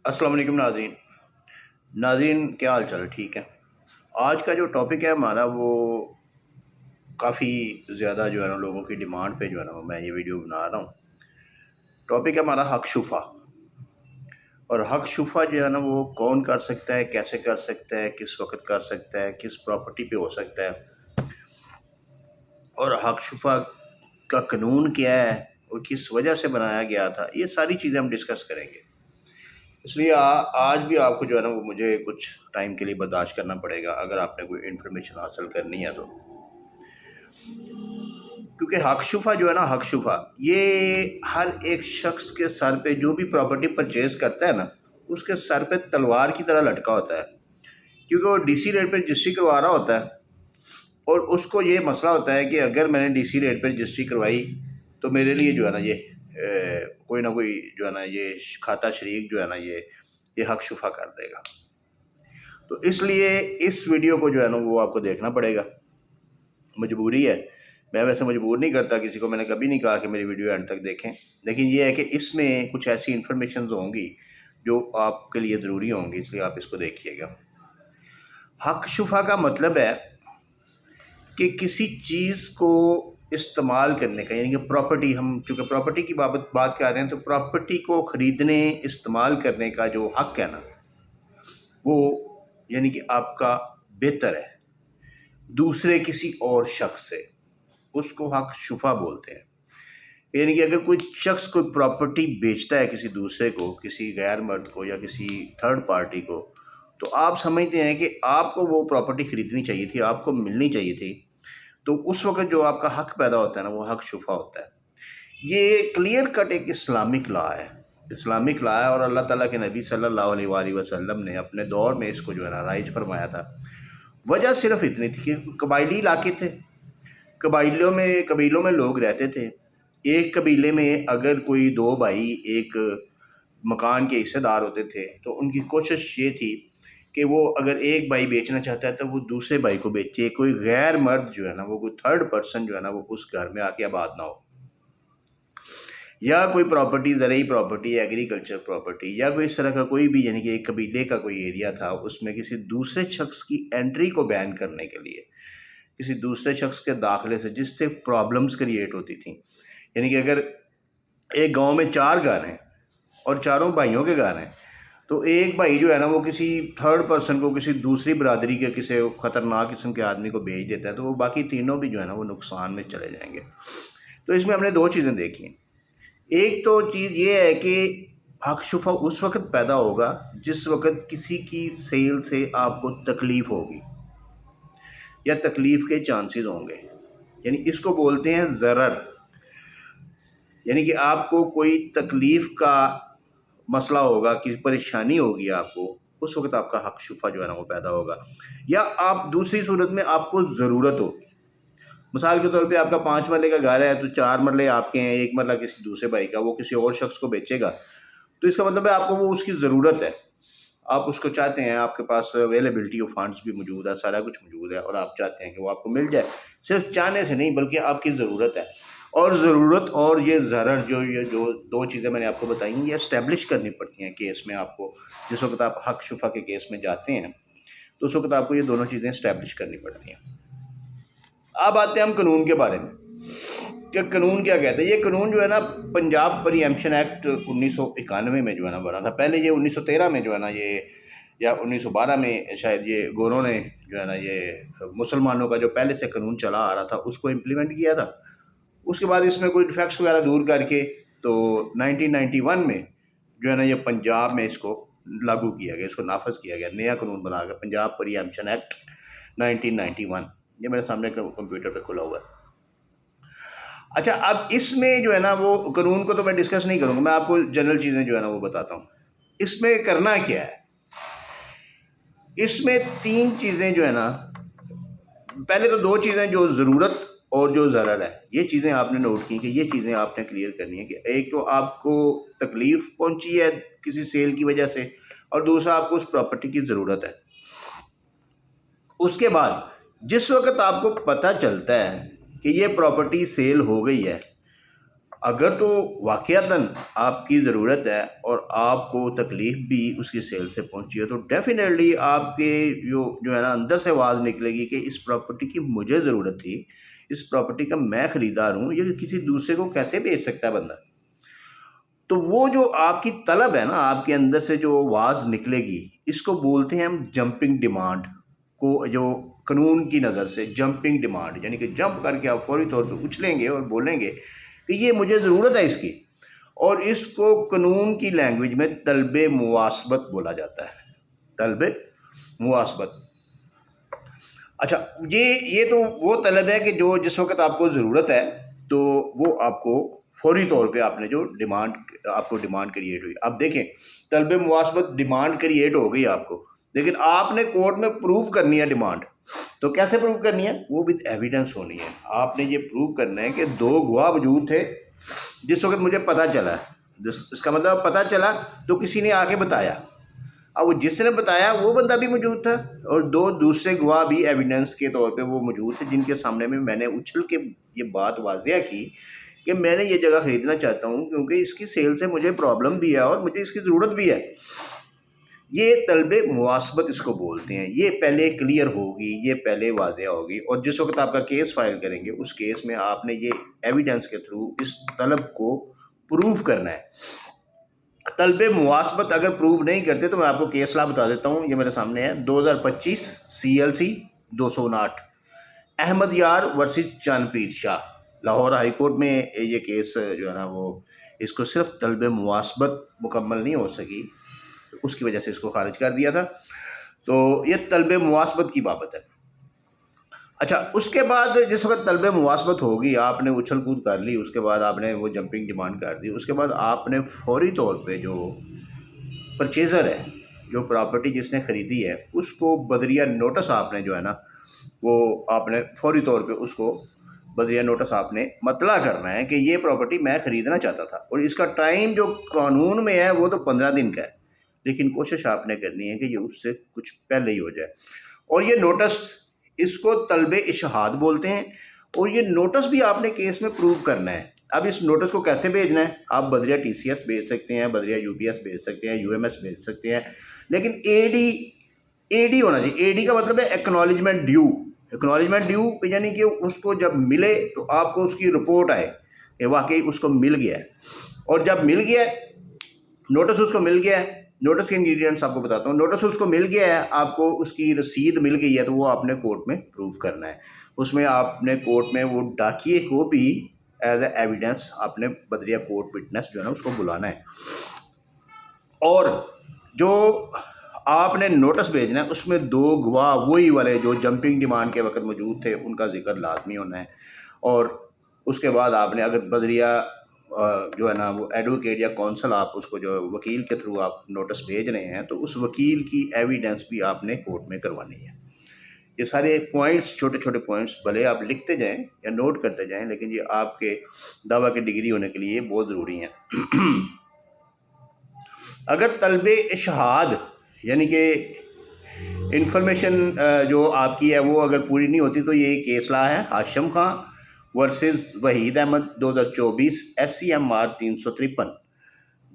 السلام علیکم ناظرین کیا حال چال ہے؟ ٹھیک ہے. آج کا جو ٹاپک ہے ہمارا وہ کافی زیادہ جو ہے نا لوگوں کی ڈیمانڈ پہ جو ہے نا میں یہ ویڈیو بنا رہا ہوں. ٹاپک ہے ہمارا حق شفا. اور حق شفا جو ہے نا وہ کون کر سکتا ہے، کیسے کر سکتا ہے، کس وقت کر سکتا ہے، کس پراپرٹی پہ ہو سکتا ہے، اور حق شفا کا قانون کیا ہے اور کس وجہ سے بنایا گیا تھا. یہ ساری چیزیں ہم ڈسکس کریں گے. اس لیے آج بھی آپ کو جو ہے نا وہ مجھے کچھ ٹائم کے لیے برداشت کرنا پڑے گا اگر آپ نے کوئی انفارمیشن حاصل کرنی ہے تو. کیونکہ حق شفا جو ہے نا، حق شفا یہ ہر ایک شخص کے سر پہ جو بھی پراپرٹی پرچیز کرتا ہے نا، اس کے سر پہ تلوار کی طرح لٹکا ہوتا ہے. کیونکہ وہ ڈی سی ریٹ پہ رجسٹری کروا رہا ہوتا ہے اور اس کو یہ مسئلہ ہوتا ہے کہ اگر میں نے ڈی سی ریٹ پہ رجسٹری کروائی تو میرے لیے جو ہے نا یہ کوئی نہ کوئی جو ہے نا یہ کھاتہ شریک جو ہے نا یہ حق شفا کر دے گا. تو اس لیے اس ویڈیو کو جو ہے نا وہ آپ کو دیکھنا پڑے گا. مجبوری ہے. میں ویسے مجبور نہیں کرتا کسی کو، میں نے کبھی نہیں کہا کہ میری ویڈیو اینڈ تک دیکھیں، لیکن یہ ہے کہ اس میں کچھ ایسی انفارمیشنز ہوں گی جو آپ کے لیے ضروری ہوں گی، اس لیے آپ اس کو دیکھیے گا. حق شفا کا مطلب ہے کہ کسی چیز کو استعمال کرنے کا، یعنی کہ پراپرٹی، ہم چونکہ پراپرٹی کی بات کر رہے ہیں تو پراپرٹی کو خریدنے، استعمال کرنے کا جو حق ہے نا وہ یعنی کہ آپ کا بہتر ہے دوسرے کسی اور شخص سے، اس کو حق شفا بولتے ہیں. یعنی کہ اگر کوئی شخص کوئی پراپرٹی بیچتا ہے کسی دوسرے کو، کسی غیر مرد کو یا کسی تھرڈ پارٹی کو، تو آپ سمجھتے ہیں کہ آپ کو وہ پراپرٹی خریدنی چاہیے تھی، آپ کو ملنی چاہیے تھی. تو اس وقت جو آپ کا حق پیدا ہوتا ہے نا وہ حق شفا ہوتا ہے. یہ کلیئر کٹ ایک اسلامک لا ہے، اسلامک لا ہے، اور اللہ تعالیٰ کے نبی صلی اللہ علیہ وآلہ وسلم نے اپنے دور میں اس کو جو ہے نا رائج فرمایا تھا. وجہ صرف اتنی تھی کہ قبائلی علاقے تھے، قبیلوں میں لوگ رہتے تھے. ایک قبیلے میں اگر کوئی دو بھائی ایک مکان کے حصے دار ہوتے تھے تو ان کی کوشش یہ تھی کہ وہ اگر ایک بھائی بیچنا چاہتا ہے تو وہ دوسرے بھائی کو بیچے. کوئی غیر مرد جو ہے نا وہ کوئی تھرڈ پرسن جو ہے نا وہ اس گھر میں آ کے آباد نہ ہو. یا کوئی پراپرٹی، زرعی پراپرٹی، ایگریکلچر پراپرٹی، یا کوئی اس طرح کا کوئی بھی یعنی کہ ایک قبیلے کا کوئی ایریا تھا، اس میں کسی دوسرے شخص کی انٹری کو بین کرنے کے لیے، کسی دوسرے شخص کے داخلے سے جس سے پرابلمز کریٹ ہوتی تھیں. یعنی کہ اگر ایک گاؤں میں 4 گھر ہیں اور چاروں بھائیوں کے گھر ہیں تو ایک بھائی جو ہے نا وہ کسی تھرڈ پرسن کو، کسی دوسری برادری کے کسی خطرناک قسم کے آدمی کو بیچ دیتا ہے تو وہ باقی تینوں بھی جو ہے نا وہ نقصان میں چلے جائیں گے. تو اس میں ہم نے 2 چیزیں دیکھی ہیں. ایک تو چیز یہ ہے کہ حق شفا اس وقت پیدا ہوگا جس وقت کسی کی سیل سے آپ کو تکلیف ہوگی یا تکلیف کے چانسز ہوں گے. یعنی اس کو بولتے ہیں ضرر. یعنی کہ آپ کو کوئی تکلیف کا مسئلہ ہوگا، کسی پریشانی ہوگی آپ کو، اس وقت آپ کا حق شفا جو ہے نا وہ پیدا ہوگا. یا آپ دوسری صورت میں آپ کو ضرورت ہو. مثال کے طور پہ آپ کا 5 مرلے کا گھر ہے تو 4 مرلے آپ کے ہیں، 1 مرلہ کسی دوسرے بھائی کا، وہ کسی اور شخص کو بیچے گا تو اس کا مطلب ہے آپ کو وہ اس کی ضرورت ہے، آپ اس کو چاہتے ہیں، آپ کے پاس اویلیبلٹی آف فنڈس بھی موجود ہے، سارا کچھ موجود ہے اور آپ چاہتے ہیں کہ وہ آپ کو مل جائے. صرف چاہنے سے نہیں بلکہ آپ کی ضرورت ہے. اور ضرورت اور یہ ضرر یہ جو 2 چیزیں میں نے آپ کو بتائی ہیں یہ اسٹیبلش کرنی پڑتی ہیں کیس میں. آپ کو جس وقت آپ حق شفا کے کیس میں جاتے ہیں تو اس وقت آپ کو یہ دونوں چیزیں اسٹیبلش کرنی پڑتی ہیں. اب آتے ہیں ہم قانون کے بارے میں کہ قانون کیا کہتا ہے. یہ قانون جو ہے نا پنجاب پری ایمپشن ایکٹ 1991 میں جو ہے نا بنا تھا. پہلے یہ 1913 میں جو ہے نا یہ، یا 1912 میں شاید یہ گوروں نے جو ہے نا یہ مسلمانوں کا جو پہلے سے قانون چلا آ رہا تھا اس کو امپلیمنٹ کیا تھا. اس کے بعد اس میں کوئی ڈیفیکٹس وغیرہ دور کر کے تو 1991 میں جو ہے نا یہ پنجاب میں اس کو لاگو کیا گیا، اس کو نافذ کیا گیا، نیا قانون بنا گیا پنجاب پری ایمپشن ایکٹ 1991. یہ میرے سامنے کمپیوٹر پہ کھلا ہوا ہے. اچھا، اب اس میں جو ہے نا وہ قانون کو تو میں ڈسکس نہیں کروں گا، میں آپ کو جنرل چیزیں جو ہے نا وہ بتاتا ہوں. اس میں کرنا کیا ہے، اس میں 3 چیزیں جو ہے نا، پہلے تو 2 چیزیں جو ضرورت اور جو ضرر ہے، یہ چیزیں آپ نے نوٹ کی کہ یہ چیزیں آپ نے کلیئر کرنی ہے کہ ایک تو آپ کو تکلیف پہنچی ہے کسی سیل کی وجہ سے، اور دوسرا آپ کو اس پراپرٹی کی ضرورت ہے. اس کے بعد جس وقت آپ کو پتہ چلتا ہے کہ یہ پراپرٹی سیل ہو گئی ہے اگر تو واقعتاً آپ کی ضرورت ہے اور آپ کو تکلیف بھی اس کی سیل سے پہنچی ہے تو ڈیفینیٹلی آپ کے جو ہے نا اندر سے آواز نکلے گی کہ اس پراپرٹی کی مجھے ضرورت تھی، اس پراپرٹی کا میں خریدار ہوں، یہ کسی دوسرے کو کیسے بیچ سکتا ہے بندہ؟ تو وہ جو آپ کی طلب ہے نا، آپ کے اندر سے جو آواز نکلے گی، اس کو بولتے ہیں ہم جمپنگ ڈیمانڈ کو، جو قانون کی نظر سے جمپنگ ڈیمانڈ، یعنی کہ جمپ کر کے آپ فوری طور پہ اچھلیں گے اور بولیں گے کہ یہ مجھے ضرورت ہے اس کی، اور اس کو قانون کی لینگویج میں طلب مواسبت بولا جاتا ہے، طلب مواسبت۔ اچھا، یہ تو وہ طلب ہے کہ جو جس وقت آپ کو ضرورت ہے تو وہ آپ کو فوری طور پہ آپ نے جو ڈیمانڈ، آپ کو ڈیمانڈ کریٹ ہوئی۔ اب دیکھیں، طلب مواسبت ڈیمانڈ کریٹ ہو گئی آپ کو، لیکن آپ نے کورٹ میں پروو کرنی ہے ڈیمانڈ، تو کیسے پروو کرنی ہے؟ وہ ود ایویڈنس ہونی ہے۔ آپ نے یہ پروو کرنا ہے کہ دو گواہ موجود تھے جس وقت مجھے پتہ چلا، اس کا مطلب پتہ چلا تو کسی نے آ کے بتایا، اب وہ جس نے بتایا وہ بندہ بھی موجود تھا، اور دو دوسرے گواہ بھی ایویڈنس کے طور پہ وہ موجود تھے، جن کے سامنے میں نے اچھل کے یہ بات واضح کی کہ میں نے یہ جگہ خریدنا چاہتا ہوں کیونکہ اس کی سیل سے مجھے پرابلم بھی ہے اور مجھے اس کی ضرورت بھی ہے۔ یہ طلب مواسبت اس کو بولتے ہیں۔ یہ پہلے کلیئر ہوگی، یہ پہلے واضح ہوگی، اور جس وقت آپ کا کیس فائل کریں گے اس کیس میں آپ نے یہ ایویڈنس کے تھرو اس طلب کو پروف کرنا ہے۔ طلب مواسبت اگر پروو نہیں کرتے تو میں آپ کو کیس لا بتا دیتا ہوں، یہ میرے سامنے ہے، 2025 CLC 259 احمد یار ورسز چاند پیر شاہ، لاہور ہائی کورٹ میں یہ کیس جو ہے نا وہ اس کو صرف طلب مواسبت مکمل نہیں ہو سکی، اس کی وجہ سے اس کو خارج کر دیا تھا۔ تو یہ طلب مواسبت کی بابت ہے۔ اچھا، اس کے بعد جس وقت طلب مواسبت ہوگی، آپ نے اچھل کود کر لی، اس کے بعد آپ نے وہ جمپنگ ڈیمانڈ کر دی، اس کے بعد آپ نے فوری طور پہ جو پرچیزر ہے، جو پراپرٹی جس نے خریدی ہے، اس کو بدریہ نوٹس آپ نے جو ہے نا وہ آپ نے فوری طور پہ اس کو بدریہ نوٹس آپ نے مطلع کرنا ہے کہ یہ پراپرٹی میں خریدنا چاہتا تھا، اور اس کا ٹائم جو قانون میں ہے وہ تو 15 دن کا ہے، لیکن کوشش آپ نے کرنی ہے کہ یہ اس سے کچھ پہلے ہی ہو جائے۔ اور یہ نوٹس، اس کو طلب اشہاد بولتے ہیں، اور یہ نوٹس بھی آپ نے کیس میں پروو کرنا ہے۔ اب اس نوٹس کو کیسے بھیجنا ہے؟ آپ بدریہ TCS بھیج سکتے ہیں، بدریہ UPS بھیج سکتے ہیں، UMS بھیج سکتے ہیں، لیکن AD ہونا چاہیے۔ AD کا مطلب ہے ایکنالجمنٹ ڈیو۔ ایکنالجمنٹ ڈیو یعنی کہ اس کو جب ملے تو آپ کو اس کی رپورٹ آئے کہ واقعی اس کو مل گیا ہے، اور جب مل گیا ہے، نوٹس اس کو مل گیا ہے، نوٹس کے انگریڈینٹس آپ کو بتاتا ہوں، نوٹس اس کو مل گیا ہے، آپ کو اس کی رسید مل گئی ہے، تو وہ آپ نے کورٹ میں پروو کرنا ہے۔ اس میں آپ نے کورٹ میں وہ ڈاکیے کو بھی ایز اے ایویڈنس آپ نے بدریہ کورٹ وٹنس جو ہے نا اس کو بلانا ہے، اور جو آپ نے نوٹس بھیجنا ہے اس میں دو گواہ وہی والے جو جمپنگ ڈیمانڈ کے وقت موجود تھے ان کا ذکر لازمی ہونا ہے، اور اس کے بعد آپ نے اگر بدریہ جو ہے نا وہ ایڈوکیٹ یا کونسل، آپ اس کو جو وکیل کے تھرو آپ نوٹس بھیج رہے ہیں، تو اس وکیل کی ایویڈنس بھی آپ نے کورٹ میں کروانی ہے۔ یہ سارے پوائنٹس، چھوٹے چھوٹے پوائنٹس بھلے آپ لکھتے جائیں یا نوٹ کرتے جائیں، لیکن یہ آپ کے دعویٰ کی ڈگری ہونے کے لیے بہت ضروری ہیں۔ اگر طلب اشہاد یعنی کہ انفارمیشن جو آپ کی ہے وہ اگر پوری نہیں ہوتی تو یہ کیس لا ہے ہاشم Khan versus Waheed Ahmad 2024 SCMR 353،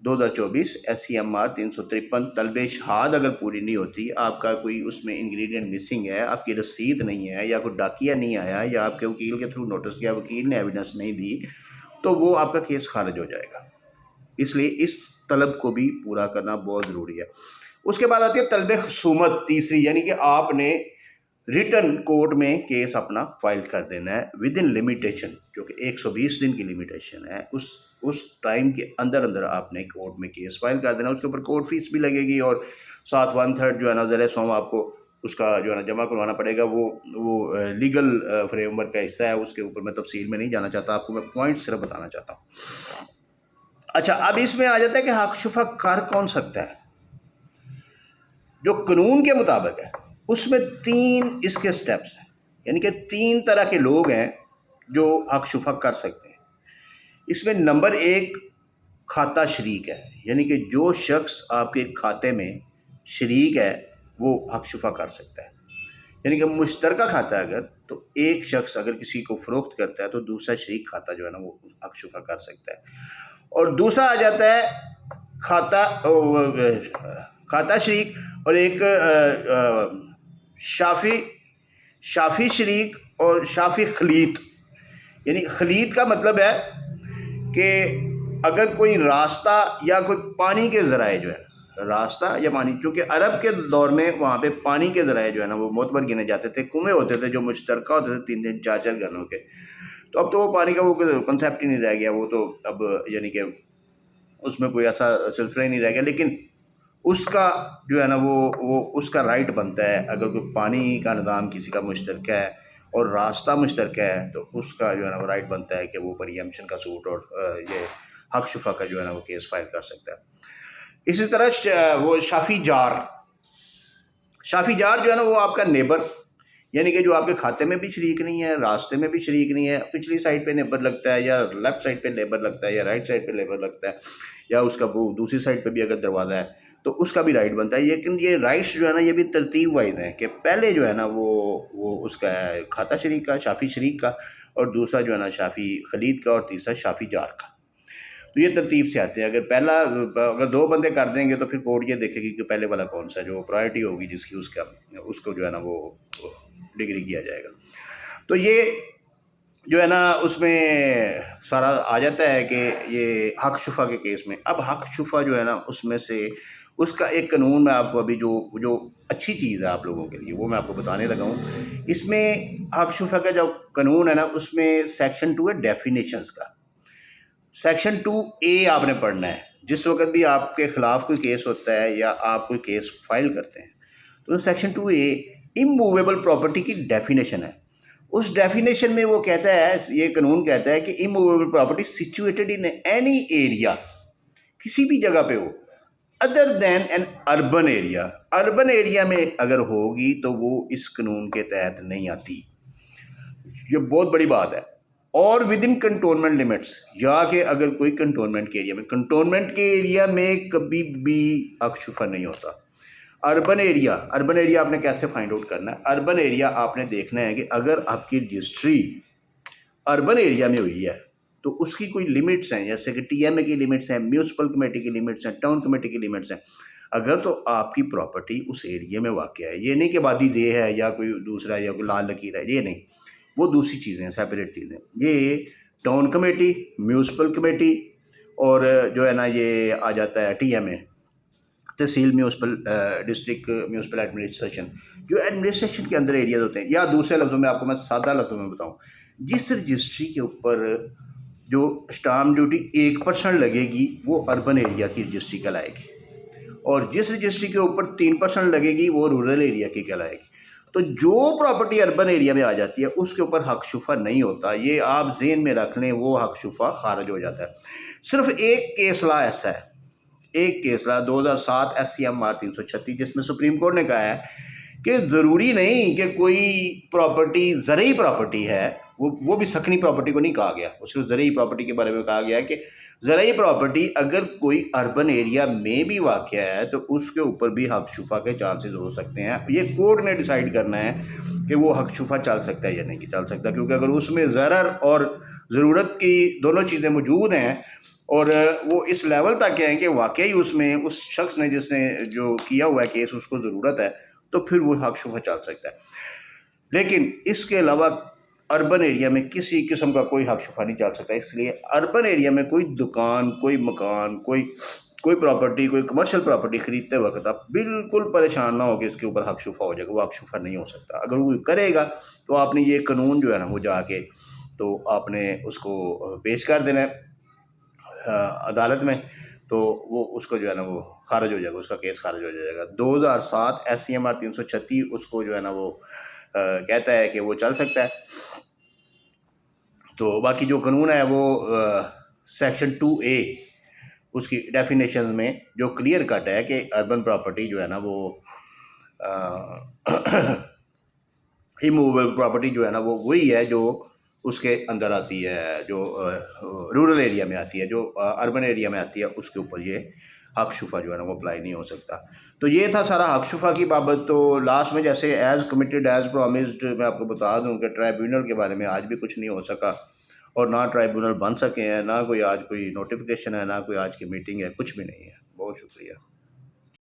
2024 SCMR 353۔ طلب اشہاد اگر پوری نہیں ہوتی، آپ کا کوئی اس میں انگریڈینٹ مسنگ ہے، آپ کی رسید نہیں ہے، یا کوئی ڈاکیہ نہیں آیا، یا آپ کے وکیل کے تھرو نوٹس کیا، وکیل نے ایویڈنس نہیں دی، تو وہ آپ کا کیس خارج ہو جائے گا۔ اس لیے اس طلب کو بھی پورا کرنا بہت ضروری ہے۔ اس کے بعد آتی ہے طلب خصومت تیسری، یعنی کہ آپ نے ریٹن کورٹ میں کیس اپنا فائل کر دینا ہے ود ان لمیٹیشن، جو کہ 120 دن کی لمیٹیشن ہے، اس ٹائم کے اندر آپ نے کورٹ میں کیس فائل کر دینا۔ اس کے اوپر کورٹ فیس بھی لگے گی، اور ساتھ 1/3 جو ہے نا زر سوم آپ کو اس کا جو ہے نا جمع کروانا پڑے گا۔ وہ لیگل فریم ورک کا حصہ ہے، اس کے اوپر میں تفصیل میں نہیں جانا چاہتا، آپ کو میں پوائنٹ صرف بتانا چاہتا ہوں۔ اچھا، اب اس میں آ جاتا ہے کہ حق شفا کر کون سکتا ہے؟ جو قانون کے مطابق ہے اس میں 3 اس کے سٹیپس ہیں، یعنی کہ 3 طرح کے لوگ ہیں جو حق شفا کر سکتے ہیں۔ اس میں نمبر 1 کھاتہ شریک ہے، یعنی کہ جو شخص آپ کے کھاتے میں شریک ہے وہ حق شفا کر سکتا ہے، یعنی کہ مشترکہ کھاتا ہے اگر تو ایک شخص اگر کسی کو فروخت کرتا ہے تو دوسرا شریک کھاتا جو ہے نا وہ حق شفا کر سکتا ہے. اور دوسرا آ جاتا ہے کھاتا شریک اور ایک شافی شریک اور شافی خلیط. یعنی خلیط کا مطلب ہے کہ اگر کوئی راستہ یا کوئی پانی کے ذرائع جو ہے راستہ یا پانی، چونکہ عرب کے دور میں وہاں پہ پانی کے ذرائع جو ہے نا وہ معتبر گنے جاتے تھے، کنویں ہوتے تھے جو مشترکہ ہوتے تھے 3 4 گھروں کے. تو اب تو وہ پانی کا وہ کنسیپٹ ہی نہیں رہ گیا، وہ تو اب یعنی کہ اس میں کوئی ایسا سلسلہ ہی نہیں رہ گیا. لیکن اس کا جو ہے نا وہ اس کا رائٹ بنتا ہے. اگر کوئی پانی کا نظام کسی کا مشترکہ ہے اور راستہ مشترکہ ہے تو اس کا جو ہے نا وہ رائٹ بنتا ہے کہ وہ پریمپشن کا سوٹ اور یہ حق شفا کا جو ہے نا وہ کیس فائل کر سکتا ہے. اسی طرح وہ شافی جار جو ہے نا وہ آپ کا نیبر، یعنی کہ جو آپ کے کھاتے میں بھی شریک نہیں ہے، راستے میں بھی شریک نہیں ہے، پچھلی سائڈ پہ نیبر لگتا ہے یا لیفٹ سائڈ پہ نیبر لگتا ہے یا رائٹ سائڈ پہ نیبر لگتا ہے یا اس کا وہ دوسری سائڈ پہ بھی اگر دروازہ ہے تو اس کا بھی رائٹ بنتا ہے. لیکن یہ رائٹس جو ہے نا یہ بھی ترتیب وائز ہیں کہ پہلے جو ہے نا وہ اس کا ہے کھاتا شریک کا، شافی شریک کا، اور دوسرا جو ہے نا شافی خلید کا، اور تیسرا شافی جار کا. تو یہ ترتیب سے آتے ہیں. اگر 2 بندے کر دیں گے تو پھر کورٹ یہ دیکھے گی کہ پہلے والا کون سا جو پرائرٹی ہوگی جس کی اس کو جو ہے نا وہ ڈگری کیا جائے گا. تو یہ جو ہے نا اس میں سارا آ جاتا ہے کہ یہ حق شفا کے کیس میں. اب حق شفا جو ہے نا اس میں سے اس کا ایک قانون میں آپ کو ابھی جو اچھی چیز ہے آپ لوگوں کے لیے وہ میں آپ کو بتانے لگا ہوں. اس میں حق شفا کا جو قانون ہے نا اس میں سیکشن 2 ہے ڈیفینیشنز کا. سیکشن 2A آپ نے پڑھنا ہے. جس وقت بھی آپ کے خلاف کوئی کیس ہوتا ہے یا آپ کوئی کیس فائل کرتے ہیں تو سیکشن 2A اموویبل پراپرٹی کی ڈیفینیشن ہے. اس ڈیفینیشن میں وہ کہتا ہے، یہ قانون کہتا ہے کہ immovable property situated in any area, کسی بھی جگہ پہ ہو other than in urban area. Urban area میں اگر ہوگی تو وہ اس قانون کے تحت نہیں آتی. یہ بہت بڑی بات ہے. اور ود ان کنٹونمنٹ لمٹس، یا کہ اگر کوئی کنٹونمنٹ کے ایریا میں کبھی بھی حق شفا نہیں ہوتا. اربن ایریا آپ نے کیسے فائنڈ آؤٹ کرنا ہے؟ اربن ایریا آپ نے دیکھنا ہے کہ اگر آپ کی رجسٹری اربن ایریا میں ہوئی ہے تو اس کی کوئی لمٹس ہیں، جیسے کہ TMA کی لمٹس ہیں، میونسپل کمیٹی کی لمٹس ہیں، ٹاؤن کمیٹی کی لمٹس ہیں. اگر تو آپ کی پراپرٹی اس ایریا میں واقع ہے، یہ نہیں کہ وادی دے ہے یا کوئی دوسرا یا کوئی لال لکیر ہے، یہ نہیں، وہ دوسری چیزیں ہیں، سیپریٹ چیزیں. یہ ٹاؤن کمیٹی، میونسپل کمیٹی اور جو ہے نا یہ آ جاتا ہے TMA، تحصیل میونسپل ڈسٹرکٹ میونسپل ایڈمنسٹریشن، جو ایڈمنسٹریشن کے اندر ایریاز ہوتے ہیں. یا دوسرے لفظوں میں آپ کو میں سادہ لفظوں میں بتاؤں، جس رجسٹری کے اوپر جو اسٹامپ ڈیوٹی 1% لگے گی وہ اربن ایریا کی رجسٹری کہلائے گی، اور جس رجسٹری کے اوپر 3% لگے گی وہ رورل ایریا کی کہلائے گی. تو جو پراپرٹی اربن ایریا میں آ جاتی ہے اس کے اوپر حق شفا نہیں ہوتا. یہ آپ ذہن میں رکھ لیں، وہ حق شفا خارج ہو جاتا ہے. صرف ایک کیس لا ایسا ہے، ایک کیس لا 2007 SCMR 336، جس میں سپریم کورٹ نے کہا ہے کہ ضروری نہیں کہ کوئی پراپرٹی زرعی پراپرٹی ہے، وہ بھی سکنی پراپرٹی کو نہیں کہا گیا، اس کو زرعی پراپرٹی کے بارے میں کہا گیا ہے کہ زرعی پراپرٹی اگر کوئی اربن ایریا میں بھی واقع ہے تو اس کے اوپر بھی حق شفا کے چانسز ہو سکتے ہیں. یہ کورٹ نے ڈیسائیڈ کرنا ہے کہ وہ حق شفا چل سکتا ہے یا نہیں چل سکتا، کیونکہ اگر اس میں ضرر اور ضرورت کی دونوں چیزیں موجود ہیں اور وہ اس لیول تک ہیں کہ واقعی اس میں اس شخص نے جس نے جو کیا ہوا ہے کیس اس کو ضرورت ہے، تو پھر وہ حق شفا چل سکتا ہے. لیکن اس کے علاوہ اربن ایریا میں کسی قسم کا کوئی حق شفا نہیں چل سکتا. اس لیے اربن ایریا میں کوئی دکان، کوئی مکان، کوئی پراپرٹی، کوئی کمرشل پراپرٹی خریدتے وقت آپ بالکل پریشان نہ ہو کہ اس کے اوپر حق شفا ہو جائے گا. وہ حق شفا نہیں ہو سکتا. اگر وہ کرے گا تو آپ نے یہ قانون جو ہے نا وہ جا کے تو آپ نے اس کو پیش کر دینا ہے عدالت میں، تو وہ اس کو جو ہے نا وہ خارج ہو جائے گا، اس کا کیس خارج ہو جائے گا. 2007 SCMR 336 اس کو جو ہے نا وہ کہتا ہے کہ وہ چل سکتا ہے. تو باقی جو قانون ہے وہ سیکشن 2A اس کی ڈیفینیشن میں جو کلیئر کٹ ہے کہ اربن پراپرٹی جو ہے نا وہ اموویبل پراپرٹی جو ہے نا وہ وہی ہے جو اس کے اندر آتی ہے، جو رورل ایریا میں آتی ہے، جو اربن ایریا میں آتی ہے اس کے اوپر یہ حق شفا جو ہے نا وہ اپلائی نہیں ہو سکتا۔ تو یہ تھا سارا حق شفا کی بابت۔ تو لاسٹ میں جیسے ایز کمیٹڈ ایز پرومسڈ میں آپ کو بتا دوں کہ ٹرائیبیونل کے بارے میں آج بھی کچھ نہیں ہو سکا، اور نہ ٹرائیبیونل بن سکے ہیں، نہ کوئی آج کوئی نوٹیفیکیشن ہے، نہ کوئی آج کی میٹنگ ہے، کچھ بھی نہیں ہے۔ بہت شکریہ۔